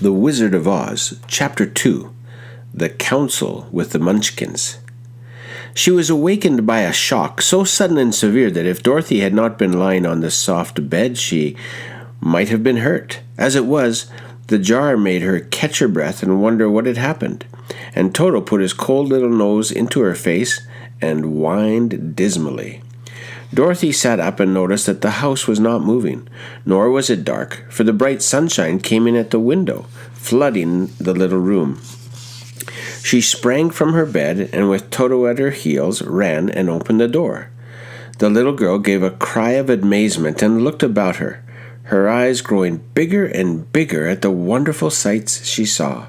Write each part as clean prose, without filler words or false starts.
The Wizard of Oz, Chapter 2, The Council with the Munchkins. She was awakened by a shock so sudden and severe that if Dorothy had not been lying on the soft bed, she might have been hurt. As it was, the jar made her catch her breath and wonder what had happened, and Toto put his cold little nose into her face and whined dismally. Dorothy sat up and noticed that the house was not moving, nor was it dark, for the bright sunshine came in at the window, flooding the little room. She sprang from her bed and with Toto at her heels ran and opened the door. The little girl gave a cry of amazement and looked about her, her eyes growing bigger and bigger at the wonderful sights she saw.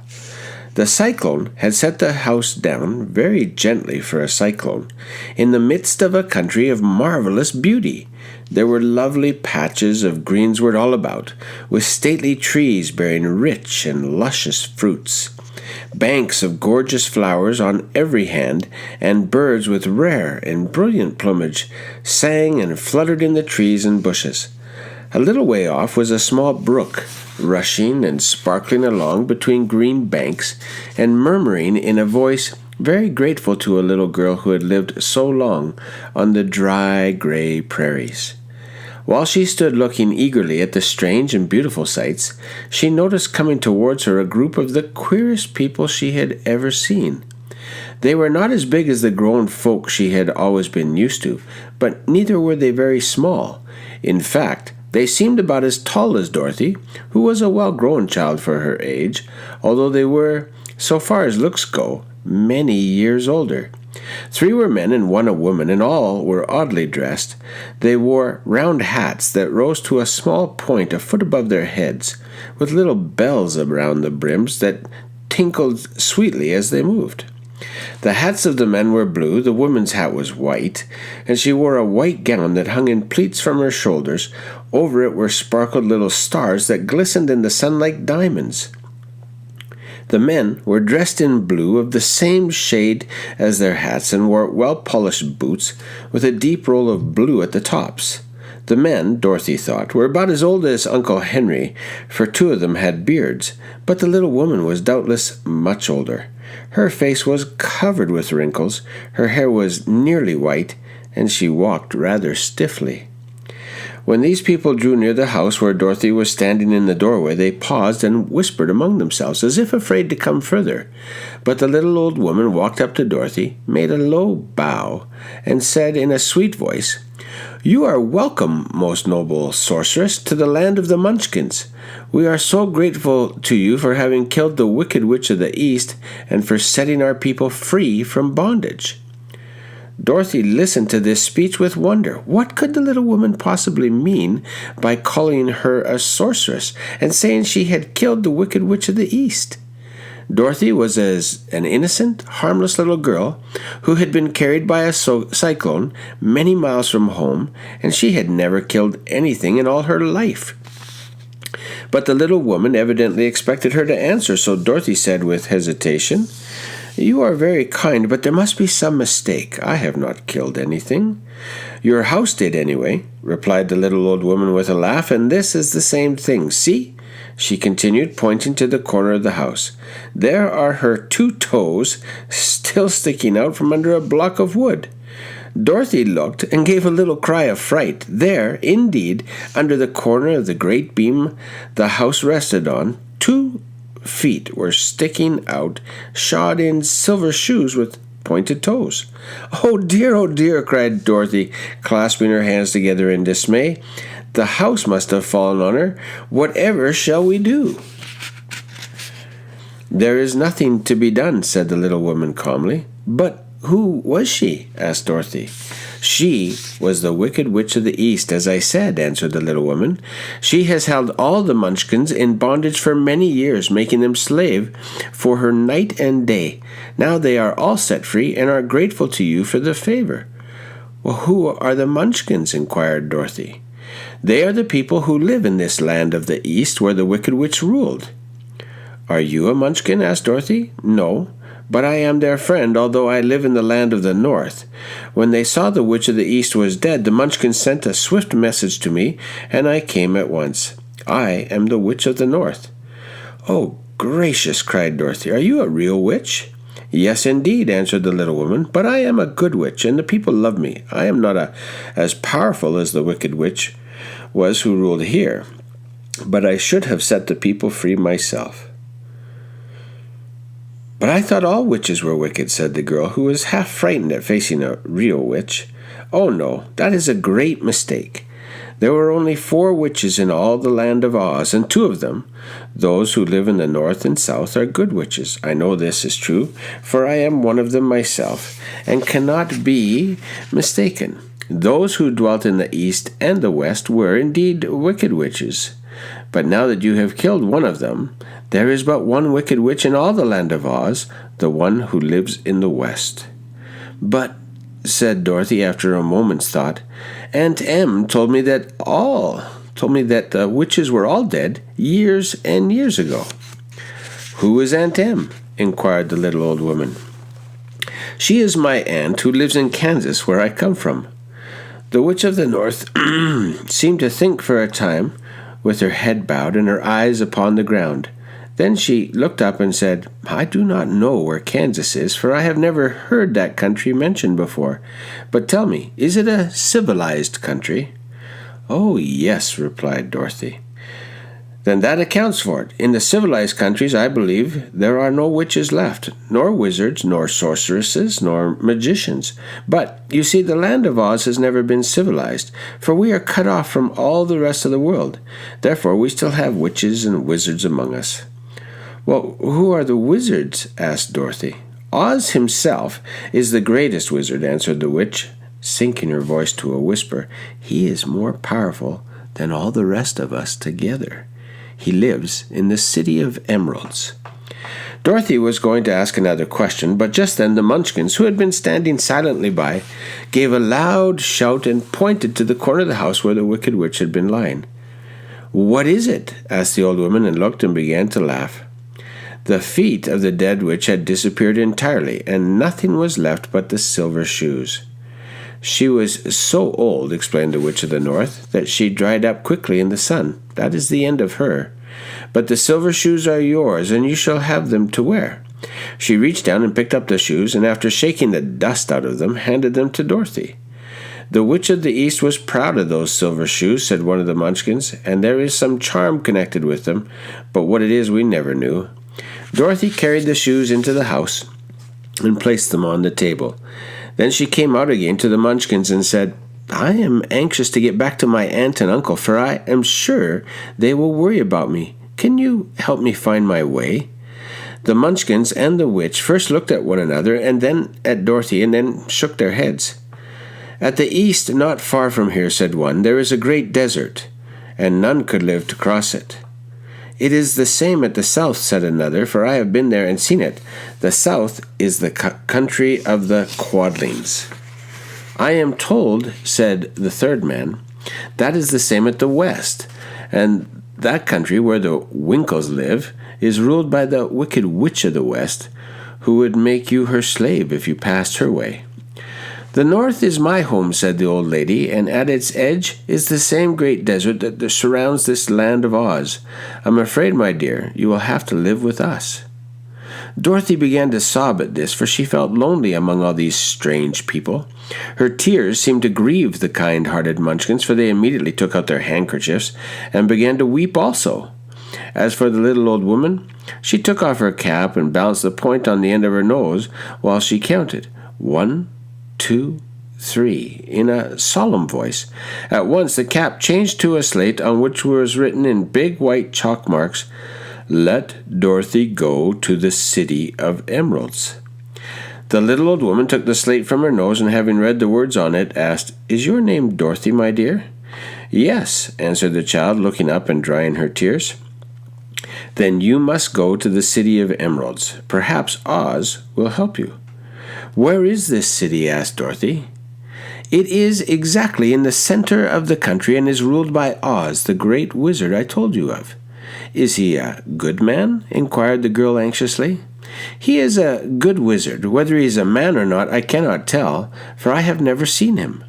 The cyclone had set the house down very gently for a cyclone, in the midst of a country of marvelous beauty. There were lovely patches of greensward all about, with stately trees bearing rich and luscious fruits, banks of gorgeous flowers on every hand, and birds with rare and brilliant plumage sang and fluttered in the trees and bushes. A little way off was a small brook, rushing and sparkling along between green banks, and murmuring in a voice very grateful to a little girl who had lived so long on the dry, gray prairies. While she stood looking eagerly at the strange and beautiful sights, she noticed coming towards her a group of the queerest people she had ever seen. They were not as big as the grown folk she had always been used to, but neither were they very small. In fact, they seemed about as tall as Dorothy, who was a well-grown child for her age, although they were, so far as looks go, many years older. 3 were men and 1 a woman, and all were oddly dressed. They wore round hats that rose to a small point a foot above their heads, with little bells around the brims that tinkled sweetly as they moved. The hats of the men were blue, the woman's hat was white, and she wore a white gown that hung in pleats from her shoulders. Over it were sparkled little stars that glistened in the sun like diamonds. The men were dressed in blue of the same shade as their hats and wore well-polished boots with a deep roll of blue at the tops. The men, Dorothy thought, were about as old as Uncle Henry, for 2 of them had beards, but the little woman was doubtless much older. Her face was covered with wrinkles, her hair was nearly white, and she walked rather stiffly. When these people drew near the house where Dorothy was standing in the doorway, they paused and whispered among themselves, as if afraid to come further. But the little old woman walked up to Dorothy, made a low bow, and said in a sweet voice, "You are welcome, most noble sorceress, to the land of the Munchkins. We are so grateful to you for having killed the Wicked Witch of the East and for setting our people free from bondage." Dorothy listened to this speech with wonder. What could the little woman possibly mean by calling her a sorceress and saying she had killed the Wicked Witch of the East? Dorothy was as an innocent, harmless little girl who had been carried by a cyclone many miles from home, and she had never killed anything in all her life. But the little woman evidently expected her to answer, so Dorothy said with hesitation, "You are very kind, but there must be some mistake. I have not killed anything." "Your house did, anyway," replied the little old woman with a laugh, "and this is the same thing. See?" she continued, pointing to the corner of the house. "There are her 2 toes still sticking out from under a block of wood." Dorothy looked and gave a little cry of fright. There, indeed, under the corner of the great beam the house rested on, 2 feet were sticking out, shod in silver shoes with pointed toes. Oh dear, cried Dorothy, clasping her hands together in dismay. "The house must have fallen on her. Whatever shall we do?" "There is nothing to be done," said the little woman calmly. "But who was she?" asked Dorothy. "She was the Wicked Witch of the East, as I said," answered the little woman. "She has held all the Munchkins in bondage for many years, making them slave for her night and day. Now they are all set free and are grateful to you for the favor." "Well, who are the Munchkins?" inquired Dorothy. "They are the people who live in this land of the East where the Wicked Witch ruled." "Are you a Munchkin?" asked Dorothy. "No, but I am their friend, although I live in the land of the North. When they saw the Witch of the East was dead, the Munchkins sent a swift message to me, and I came at once. I am the Witch of the North." "Oh, gracious!" cried Dorothy. "Are you a real witch?" "Yes, indeed," answered the little woman, "but I am a good witch, and the people love me. I am not as powerful as the wicked witch was who ruled here, but I should have set the people free myself." "But I thought all witches were wicked," said the girl, who was half frightened at facing a real witch. "Oh, no, that is a great mistake. There were only 4 witches in all the land of Oz, and 2 of them, those who live in the north and south, are good witches. I know this is true, for I am one of them myself, and cannot be mistaken. Those who dwelt in the east and the west were indeed wicked witches. But now that you have killed one of them, there is but one wicked witch in all the land of Oz, the one who lives in the west." "But," said Dorothy after a moment's thought, "Aunt Em told me that the witches were all dead years and years ago." "Who is Aunt Em?" inquired the little old woman. "She is my aunt who lives in Kansas, where I come from." The witch of the north seemed to think for a time, with her head bowed and her eyes upon the ground. Then she looked up and said, "I do not know where Kansas is, for I have never heard that country mentioned before. But tell me, is it a civilized country?" "Oh, yes," replied Dorothy. "Then that accounts for it. In the civilized countries, I believe, there are no witches left, nor wizards, nor sorceresses, nor magicians. But, you see, the land of Oz has never been civilized, for we are cut off from all the rest of the world. Therefore, we still have witches and wizards among us." "Well, who are the wizards?" asked Dorothy. "Oz himself is the greatest wizard," answered the witch, sinking her voice to a whisper. "He is more powerful than all the rest of us together. He lives in the City of Emeralds." Dorothy was going to ask another question, but just then the Munchkins, who had been standing silently by, gave a loud shout and pointed to the corner of the house where the wicked witch had been lying. "What is it?" asked the old woman, and looked and began to laugh. The feet of the dead witch had disappeared entirely, and nothing was left but the silver shoes. "She was so old," explained the witch of the north, "that she dried up quickly in the sun. That is the end of her. But the silver shoes are yours, and you shall have them to wear." She reached down and picked up the shoes, and after shaking the dust out of them, handed them to Dorothy. "The witch of the east was proud of those silver shoes," said one of the Munchkins, "and there is some charm connected with them, but what it is we never knew." Dorothy carried the shoes into the house and placed them on the table. Then she came out again to the Munchkins and said, "I am anxious to get back to my aunt and uncle, for I am sure they will worry about me. Can you help me find my way?" The Munchkins and the witch first looked at one another and then at Dorothy and then shook their heads. "At the east, not far from here," said one, "there is a great desert, and none could live to cross it." "It is the same at the south," said another, "for I have been there and seen it. The south is the country of the Quadlings." "I am told," said the third man, "that is the same at the west, and that country where the Winkles live is ruled by the wicked witch of the west, who would make you her slave if you passed her way." "The north is my home," said the old lady, "and at its edge is the same great desert that surrounds this land of Oz. I'm afraid, my dear, you will have to live with us." Dorothy began to sob at this, for she felt lonely among all these strange people. Her tears seemed to grieve the kind-hearted Munchkins, for they immediately took out their handkerchiefs and began to weep also. As for the little old woman, she took off her cap and balanced the point on the end of her nose while she counted 1, 2, 3, in a solemn voice. At once the cap changed to a slate on which was written in big white chalk marks, "Let Dorothy go to the City of Emeralds." The little old woman took the slate from her nose, and having read the words on it, asked, "Is your name Dorothy, my dear?" "Yes," answered the child, looking up and drying her tears. "Then you must go to the City of Emeralds. Perhaps Oz will help you." "Where is this city?" asked Dorothy. "It is exactly in the center of the country and is ruled by Oz, the great wizard I told you of." "Is he a good man?" inquired the girl anxiously. "He is a good wizard. Whether he is a man or not, I cannot tell, for I have never seen him."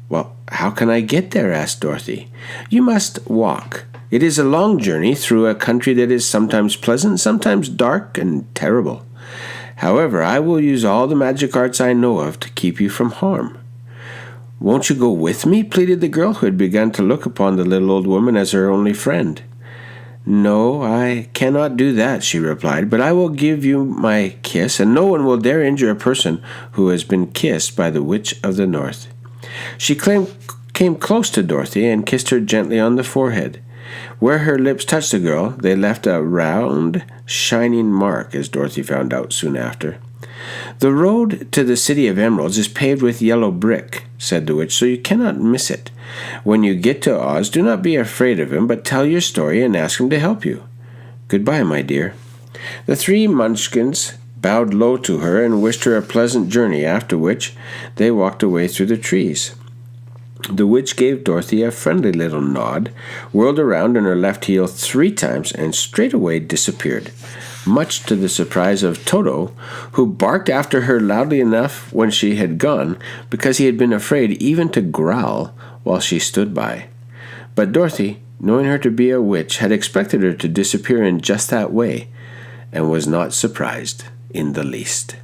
"Well, how can I get there?" asked Dorothy. "You must walk. It is a long journey through a country that is sometimes pleasant, sometimes dark and terrible. However, I will use all the magic arts I know of to keep you from harm." "Won't you go with me?" pleaded the girl, who had begun to look upon the little old woman as her only friend. "No, I cannot do that," she replied, "but I will give you my kiss, and no one will dare injure a person who has been kissed by the Witch of the North." She came close to Dorothy and kissed her gently on the forehead. Where her lips touched the girl, they left a round, shining mark, as Dorothy found out soon after. "The road to the City of Emeralds is paved with yellow brick," said the witch, "so you cannot miss it. When you get to Oz, do not be afraid of him, but tell your story and ask him to help you. Goodbye, my dear." The three Munchkins bowed low to her and wished her a pleasant journey, after which they walked away through the trees. The witch gave Dorothy a friendly little nod, whirled around on her left heel 3 times, and straightway disappeared, much to the surprise of Toto, who barked after her loudly enough when she had gone, because he had been afraid even to growl while she stood by. But Dorothy, knowing her to be a witch, had expected her to disappear in just that way, and was not surprised in the least.